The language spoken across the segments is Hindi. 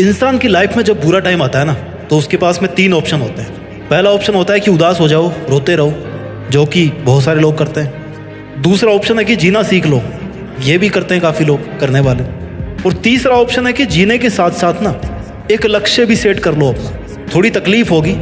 इंसान की लाइफ में जब बुरा टाइम आता है ना, तो उसके पास में 3 ऑप्शन होते हैं। पहला ऑप्शन होता है कि उदास हो जाओ, रोते रहो, जो कि बहुत सारे लोग करते हैं। दूसरा ऑप्शन है कि जीना सीख लो, ये भी करते हैं काफ़ी लोग करने वाले। और तीसरा ऑप्शन है कि जीने के साथ साथ ना एक लक्ष्य भी सेट कर लो अपना। थोड़ी तकलीफ होगी,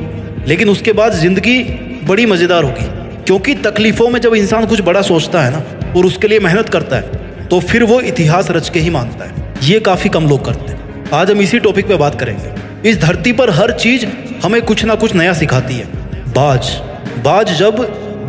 लेकिन उसके बाद ज़िंदगी बड़ी मज़ेदार होगी, क्योंकि तकलीफ़ों में जब इंसान कुछ बड़ा सोचता है ना और उसके लिए मेहनत करता है, तो फिर वो इतिहास रच के ही मानता है। ये काफ़ी कम लोग करते हैं। आज हम इसी टॉपिक पे बात करेंगे। इस धरती पर हर चीज़ हमें कुछ ना कुछ नया सिखाती है। बाज जब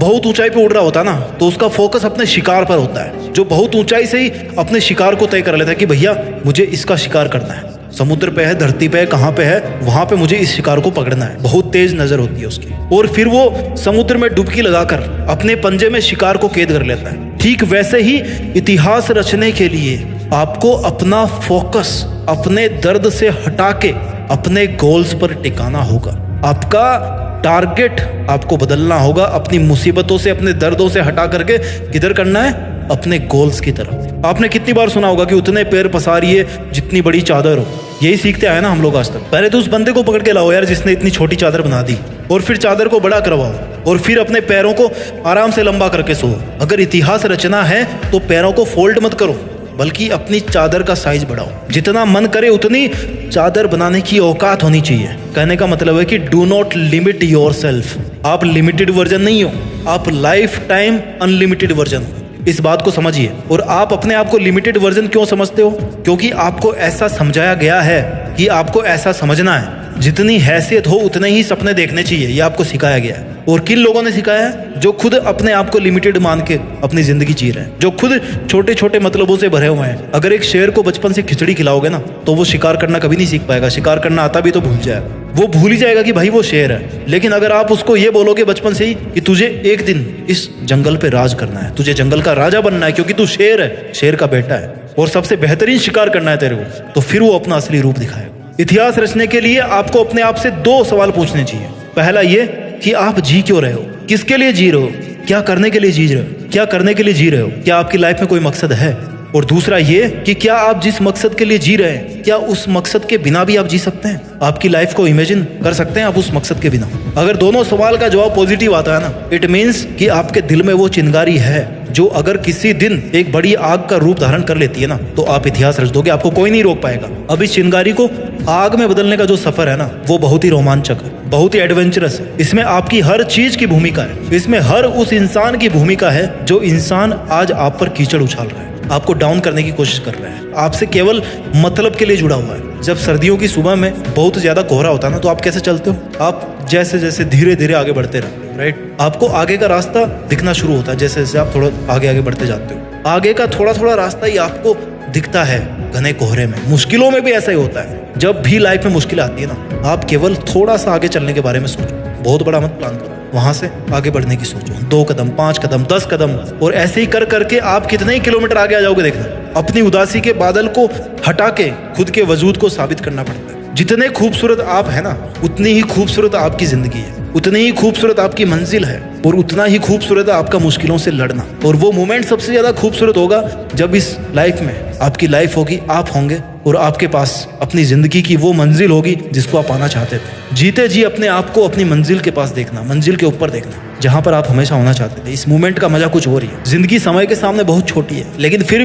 बहुत ऊंचाई पे उड़ रहा होता है ना, तो उसका फोकस अपने शिकार पर होता है। जो बहुत ऊंचाई से ही अपने शिकार को तय कर लेता है कि भैया मुझे इसका शिकार करना है। समुद्र पे है, धरती पे है, कहाँ पे है, वहां पे मुझे इस शिकार को पकड़ना है। बहुत तेज नजर होती है उसकी, और फिर वो समुद्र में डुबकी लगाकर अपने पंजे में शिकार को कैद कर लेता है। ठीक वैसे ही इतिहास रचने के लिए आपको अपना फोकस अपने दर्द से हटा के अपने गोल्स पर टिकाना होगा। आपका टारगेट आपको बदलना होगा। अपनी मुसीबतों से, अपने दर्दों से हटा करके किधर करना है? अपने गोल्स की तरफ। आपने कितनी बार सुना होगा कि उतने पैर पसारिए जितनी बड़ी चादर हो। यही सीखते आए ना हम लोग आज तक। पहले तो उस बंदे को पकड़ के लाओ यार जिसने इतनी छोटी चादर बना दी, और फिर चादर को बड़ा करवाओ, और फिर अपने पैरों को आराम से लंबा करके सो। अगर इतिहास रचना है तो पैरों को फोल्ड मत करो, बल्कि अपनी चादर का साइज बढ़ाओ। जितना मन करे उतनी चादर बनाने की औकात होनी चाहिए। कहने का मतलब है कि डू नॉट लिमिट योरसेल्फ। आप लिमिटेड वर्जन नहीं हो, आप लाइफ टाइम अनलिमिटेड वर्जन हो। इस बात को समझिए। और आप अपने आप को लिमिटेड वर्जन क्यों समझते हो? क्योंकि आपको ऐसा समझाया गया है कि आपको ऐसा समझना है। जितनी हैसियत हो उतने ही सपने देखने चाहिए, ये आपको सिखाया गया है। और किन लोगों ने सिखाया है? जो खुद अपने आप को लिमिटेड मान के अपनी जिंदगी जी रहे हैं, जो खुद छोटे छोटे मतलबों से भरे हुए हैं। अगर एक शेर को बचपन से खिचड़ी खिलाओगे ना, तो वो शिकार करना कभी नहीं सीख पाएगा। शिकार करना आता भी तो भूल जाएगा। वो भूल ही जाएगा कि भाई वो शेर है। लेकिन अगर आप उसको ये बोलोगे बचपन से ही कि तुझे एक दिन इस जंगल पे राज करना है, तुझे जंगल का राजा बनना है, क्योंकि तू शेर है, शेर का बेटा है, और सबसे बेहतरीन शिकार करना है तेरे को, तो फिर वो अपना असली रूप दिखाएगा। इतिहास रचने के लिए आपको अपने आप से 2 सवाल पूछने चाहिए। पहला ये कि आप जी क्यों रहे हो, किसके लिए जी रहे हो, क्या करने के लिए जी रहे हो, क्या करने के लिए जी रहे हो, क्या आपकी लाइफ में कोई मकसद है। और दूसरा ये कि क्या आप जिस मकसद के लिए जी रहे हैं, क्या उस मकसद के बिना भी आप जी सकते हैं? आपकी लाइफ को इमेजिन कर सकते हैं आप उस मकसद के बिना? अगर दोनों सवाल का जवाब पॉजिटिव आता है ना, इट मीन्स कि आपके दिल में वो चिंगारी है जो अगर किसी दिन एक बड़ी आग का रूप धारण कर लेती है ना, तो आप इतिहास रच दोगे। आपको कोई नहीं रोक पाएगा। अब इस चिंगारी को आग में बदलने का जो सफर है ना, वो बहुत ही रोमांचक है, बहुत ही एडवेंचरस है। इसमें आपकी हर चीज की भूमिका है। इसमें हर उस इंसान की भूमिका है जो इंसान आज आप पर कीचड़ उछाल रहा है, आपको डाउन करने की कोशिश कर रहा है, आपसे केवल मतलब के लिए जुड़ा हुआ है। जब सर्दियों की सुबह में बहुत ज्यादा कोहरा होता है ना, तो आप कैसे चलते हो? आप जैसे जैसे धीरे धीरे आगे बढ़ते रहते हो, राइट? आपको आगे का रास्ता दिखना शुरू होता है जैसे जैसे आप थोड़ा आगे आगे बढ़ते जाते हो। आगे का थोड़ा थोड़ा रास्ता ही आपको दिखता है घने कोहरे में। मुश्किलों में भी ऐसा ही होता है। जब भी लाइफ में मुश्किल आती है ना, आप केवल थोड़ा सा आगे चलने के बारे में सोचो। बहुत बड़ा मत प्लान करो, वहां से आगे बढ़ने की सोचो। 2 कदम, 5 कदम, 10 कदम, और ऐसे ही कर करके आप कितने ही किलोमीटर आगे आ जाओगे देखना। अपनी उदासी के बादल को हटा के खुद के वजूद को साबित करना पड़ता है। जितने खूबसूरत आप है ना, उतनी ही खूबसूरत आपकी जिंदगी है, उतनी ही खूबसूरत आपकी मंजिल है, और उतना ही खूबसूरत है आपका मुश्किलों से लड़ना। और वो मोमेंट सबसे ज्यादा खूबसूरत होगा जब इस लाइफ में आपकी लाइफ होगी, आप होंगे, और आपके पास अपनी जिंदगी की वो मंजिल होगी जिसको आप पाना चाहते थे। जीते जी अपने आप को अपनी मंजिल के पास देखना, मंजिल के ऊपर देखना, जहां पर आप हमेशा होना चाहते थे। इस मोमेंट का मजा कुछ और ही है। जिंदगी समय के सामने बहुत छोटी है, लेकिन फिर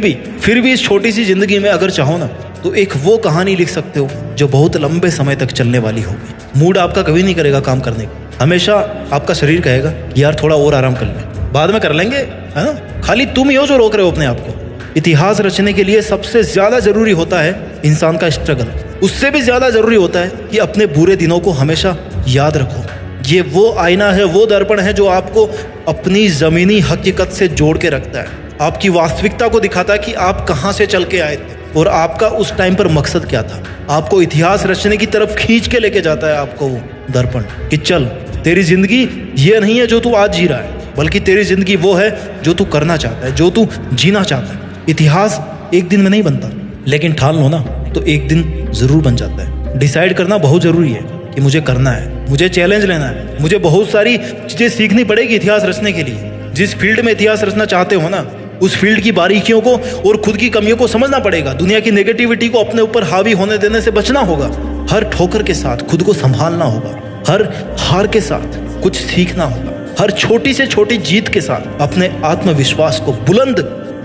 भी इस छोटी सी जिंदगी में अगर चाहो ना, तो एक वो कहानी लिख सकते हो जो बहुत लंबे समय तक चलने वाली होगी। मूड आपका कभी नहीं करेगा काम करने का। हमेशा आपका शरीर कहेगा यार थोड़ा और आराम कर ले, बाद में कर लेंगे, है ना? खाली तुम ही हो जो रोक रहे हो अपने आप को। इतिहास रचने के लिए सबसे ज्यादा जरूरी होता है इंसान का स्ट्रगल। उससे भी ज्यादा जरूरी होता है कि अपने बुरे दिनों को हमेशा याद रखो। ये वो आईना है, वो दर्पण है जो आपको अपनी जमीनी हकीकत से जोड़ के रखता है। आपकी वास्तविकता को दिखाता है कि आप कहाँ से चल के आए थे और आपका उस टाइम पर मकसद क्या था। आपको इतिहास रचने की तरफ खींच के लेके जाता है आपको वो दर्पण, कि चल तेरी जिंदगी ये नहीं है जो तू आज जी रहा है, बल्कि तेरी जिंदगी वो है जो तू करना चाहता है, जो तू जीना चाहता है। इतिहास एक दिन में नहीं बनता, लेकिन ठान लो ना तो एक दिन जरूर बन जाता है। डिसाइड करना बहुत जरूरी है कि मुझे करना है, मुझे चैलेंज लेना है, मुझे बहुत सारी चीजें सीखनी पड़ेगी इतिहास रचने के लिए। जिस फील्ड में इतिहास रचना चाहते हो ना, उस फील्ड की बारीकियों को और खुद की कमियों को समझना पड़ेगा। दुनिया की नेगेटिविटी को अपने ऊपर हावी होने देने से बचना होगा। हर ठोकर के साथ खुद को संभालना होगा। हर हार के साथ कुछ सीखना होगा। हर छोटी से छोटी जीत के साथ अपने आत्मविश्वास को बुलंद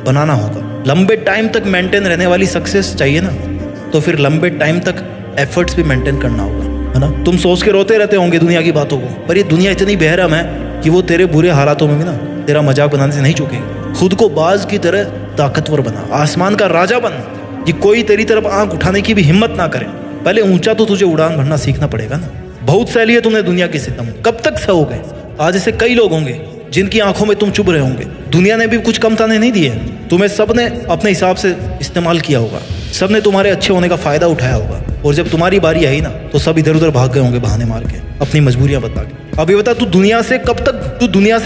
बनाना होगा। लंबे टाइम तक मेंटेन रहने वाली सक्सेस चाहिए ना, तो फिर लंबे टाइम तक एफर्ट्स भी मेंटेन करना होगा, है ना। तुम सोच के रोते रहते होंगे दुनिया की बातों को, पर ये दुनिया इतनी बेरहम है कि वो तेरे बुरे हालातों में भी ना तेरा मजाक बनाने से नहीं चूकेगी। खुद को बाज की तरह ताकतवर बना, आसमान का राजा बन कि कोई तेरी तरफ आंख उठाने की भी हिम्मत ना करे। पहले ऊंचा तो तुझे उड़ान भरना सीखना पड़ेगा ना। बहुत सहली है तुमने दुनिया की सितम, कब तक सहोगे। आज ऐसे कई लोग होंगे जिनकी आंखों में तुम चुभ रहे होंगे। दुनिया ने भी कुछ कम ताने नहीं दिए, तुम्हें सबने अपने हिसाब से इस्तेमाल किया होगा। सबने तुम्हारे अच्छे होने का फायदा उठाया होगा, और जब तुम्हारी बारी आई ना तो सब इधर उधर भाग गए होंगे बहाने मार के, अपनी मजबूरियां बता के। अब ये बता, तू दुनिया से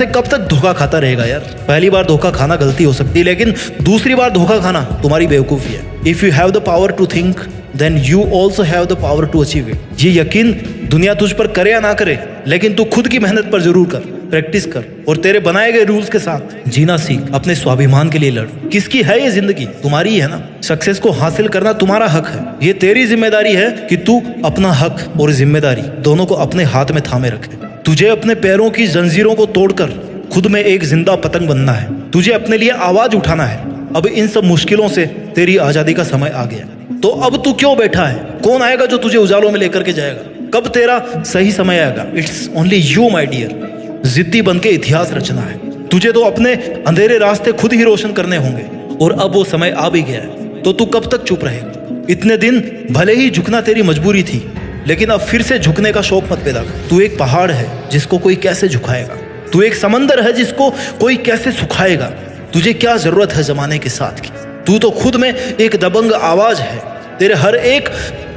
कब तक धोखा खाता रहेगा यार। पहली बार धोखा खाना गलती हो सकती है, लेकिन दूसरी बार धोखा खाना तुम्हारी बेवकूफ़ी है। If you have the power to think then you also have the power to achieve it. ये यकीन दुनिया तुझ पर करे या ना करे, लेकिन तू खुद की मेहनत पर जरूर कर, प्रैक्टिस कर, और तेरे बनाए गए रूल्स के साथ जीना सीख। अपने स्वाभिमान के लिए लड़। किसकी है ये जिंदगी? तुम्हारी ही है ना। सक्सेस को हासिल करना तुम्हारा हक है। ये तेरी जिम्मेदारी है कि तू अपना हक और जिम्मेदारी दोनों को अपने हाथ में थामे रखे। तुझे अपने पैरों की जंजीरों को तोड़कर खुद में एक जिंदा पतंग बनना है। तुझे अपने लिए आवाज उठाना है। अब इन सब मुश्किलों से तेरी आजादी का समय आ गया, तो अब तू क्यों बैठा है? कौन आएगा जो तुझे उजालों में लेकर के जाएगा? कब तेरा सही समय आएगा? It's only you my dear. जिद्दी बन के इतिहास रचना है। तुझे तो अपने अंधेरे रास्ते खुद ही रोशन करने होंगे, और अब वो समय आ भी गया है। तो तू कब तक चुप रहेगा? इतने दिन भले ही झुकना तेरी मजबूरी थी, लेकिन अब फिर से झुकने का शौक मत पैदा कर। तू एक पहाड़ है जिसको कोई कैसे झुकाएगा। तू एक समंदर है जिसको कोई कैसे सुखाएगा। तुझे क्या जरूरत है जमाने के साथ की? तू तो खुद में एक दबंग आवाज है। तेरे हर एक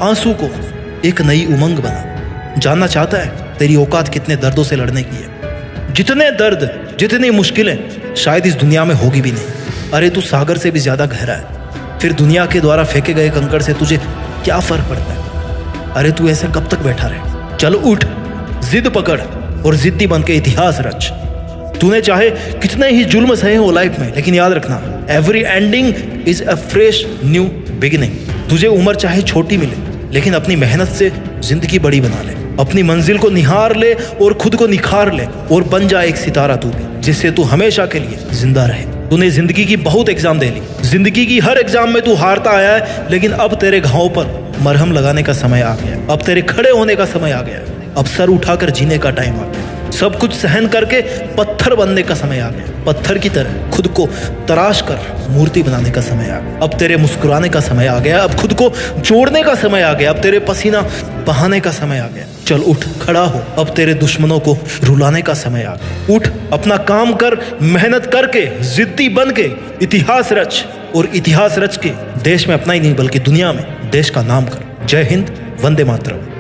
आंसू को एक नई उमंग बना। जानना चाहता है तेरी औकात कितने दर्दों से लड़ने की है? जितने दर्द, जितनी मुश्किलें शायद इस दुनिया में होगी भी नहीं। अरे तू सागर से भी ज्यादा गहरा है। फिर दुनिया के द्वारा फेंके गए कंकड़ से तुझे क्या फर्क पड़ता है? अरे तू ऐसे कब तक बैठा रहे? चल उठ, जिद पकड़ और जिद्दी बन के इतिहास रच। तूने चाहे कितने ही जुल्म सहे हो लाइफ में, लेकिन याद रखना, every ending is a fresh new beginning. तुझे उम्र चाहे छोटी मिले, लेकिन अपनी मेहनत से जिंदगी बड़ी बना ले। अपनी मंजिल को निहार ले और खुद को निखार ले, और बन जा एक सितारा तू भी, जिससे तू हमेशा के लिए जिंदा रहे। तूने जिंदगी की बहुत एग्जाम दे ली। जिंदगी की हर एग्जाम में तू हारता आया है, लेकिन अब तेरे घावों पर मरहम लगाने का समय आ गया। अब तेरे खड़े होने का समय आ गया। अब सर उठाकर जीने का टाइम आ गया। सब कुछ सहन करके पत्थर बनने का समय आ गया। पत्थर की तरह खुद को तराश कर मूर्ति बनाने का समय आ गया। अब तेरे मुस्कुराने का समय आ गया। अब खुद को जोड़ने का समय आ गया। अब तेरे पसीना बहाने का समय आ गया। चल उठ, खड़ा हो। अब तेरे दुश्मनों को रुलाने का समय आ गया। उठ, अपना काम कर, मेहनत करके, जिद्दी बन के इतिहास रच, और इतिहास रच के देश में अपना ही नहीं बल्कि दुनिया में देश का नाम कर। जय हिंद, वंदे मातरम।